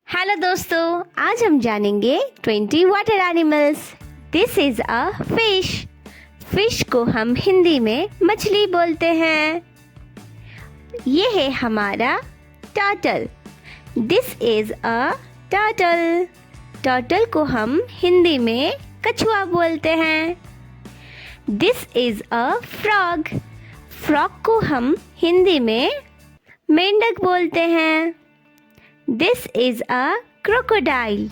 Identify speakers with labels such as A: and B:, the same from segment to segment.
A: Hello दोस्तों, आज हम जानेंगे 20 water animals. This is a fish. Fish को हम हिंदी में मछली बोलते हैं। ये है हमारा turtle. This is a turtle. Turtle को हम हिंदी में कछुआ बोलते हैं। This is a frog. Frog को हम हिंदी में मेंढक बोलते हैं। This is a crocodile.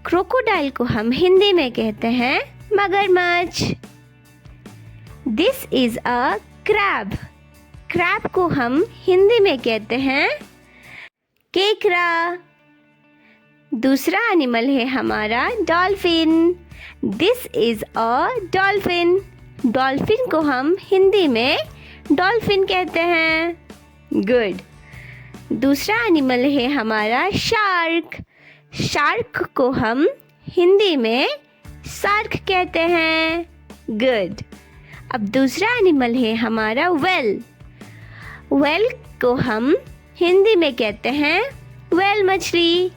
A: Crocodile को हम हिंदी में कहते हैं मगरमच्छ। This is a crab. Crab को हम हिंदी में कहते हैं केकड़ा। दूसरा एनिमल है हमारा dolphin. This is a dolphin. Dolphin को हम हिंदी में डॉल्फिन कहते हैं। गुड। दूसरा एनिमल है हमारा शार्क। शार्क को हम हिंदी में शार्क कहते हैं। गुड। अब दूसरा एनिमल है हमारा व्हेल। व्हेल को हम हिंदी में कहते हैं व्हेल मछली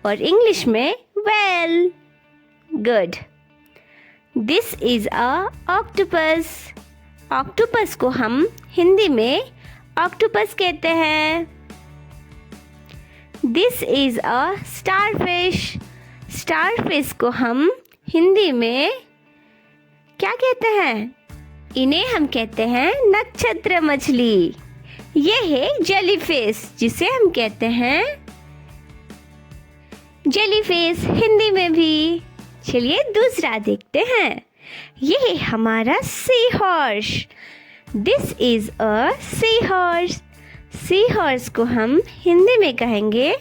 A: और इंग्लिश में whale. Good. This is a octopus. Octopus को हम हिंदी में ऑक्टोपस कहते हैं। This is a starfish. Starfish को हम हिंदी में क्या कहते हैं? इन्हें हम कहते हैं नक्षत्र मछली। ये है जेलीफिश, जिसे हम कहते हैं जेलीफिश हिंदी में भी। चलिए दूसरा देखते हैं। ये है हमारा sea horse. This is a sea horse. Sea horse को हम हिंदी में कहेंगे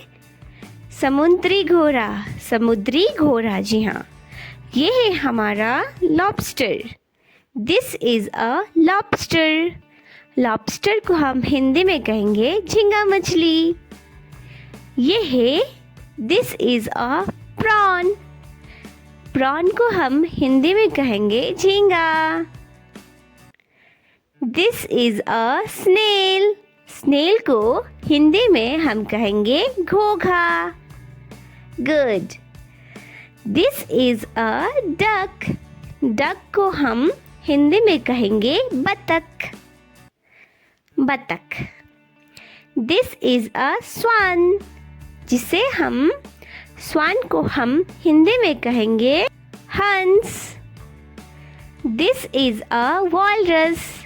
A: समुद्री घोड़ा। समुद्री घोड़ा, जी हाँ। ये है हमारा lobster. This is a lobster. Lobster को हम हिंदी में कहेंगे झींगा मछली। ये है this is a prawn. Prawn को हम हिंदी में कहेंगे झींगा। This is a snail. Snail को हिंदी में हम कहेंगे घोघा। Good. This is a duck. Duck को हम हिंदी में कहेंगे बतख। बतख। This is a swan. जिसे हम स्वान को हम हिंदी में कहेंगे हंस। This is a walrus.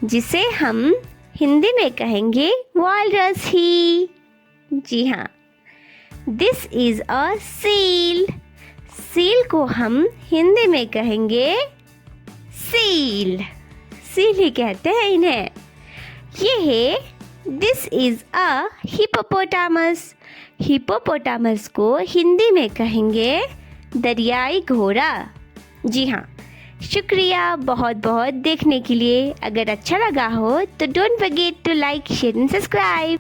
A: जिसे हम हिंदी में कहेंगे वॉलरस ही। जी हाँ। This is a seal. Seal को हम हिंदी में कहेंगे सील। सील ही कहते हैं इन्हें। ये है this is a hippopotamus. Hippopotamus को हिंदी में कहेंगे दरियाई घोड़ा। जी हाँ। शुक्रिया बहुत बहुत देखने के लिए। अगर अच्छा लगा हो तो don't forget to like, share and subscribe.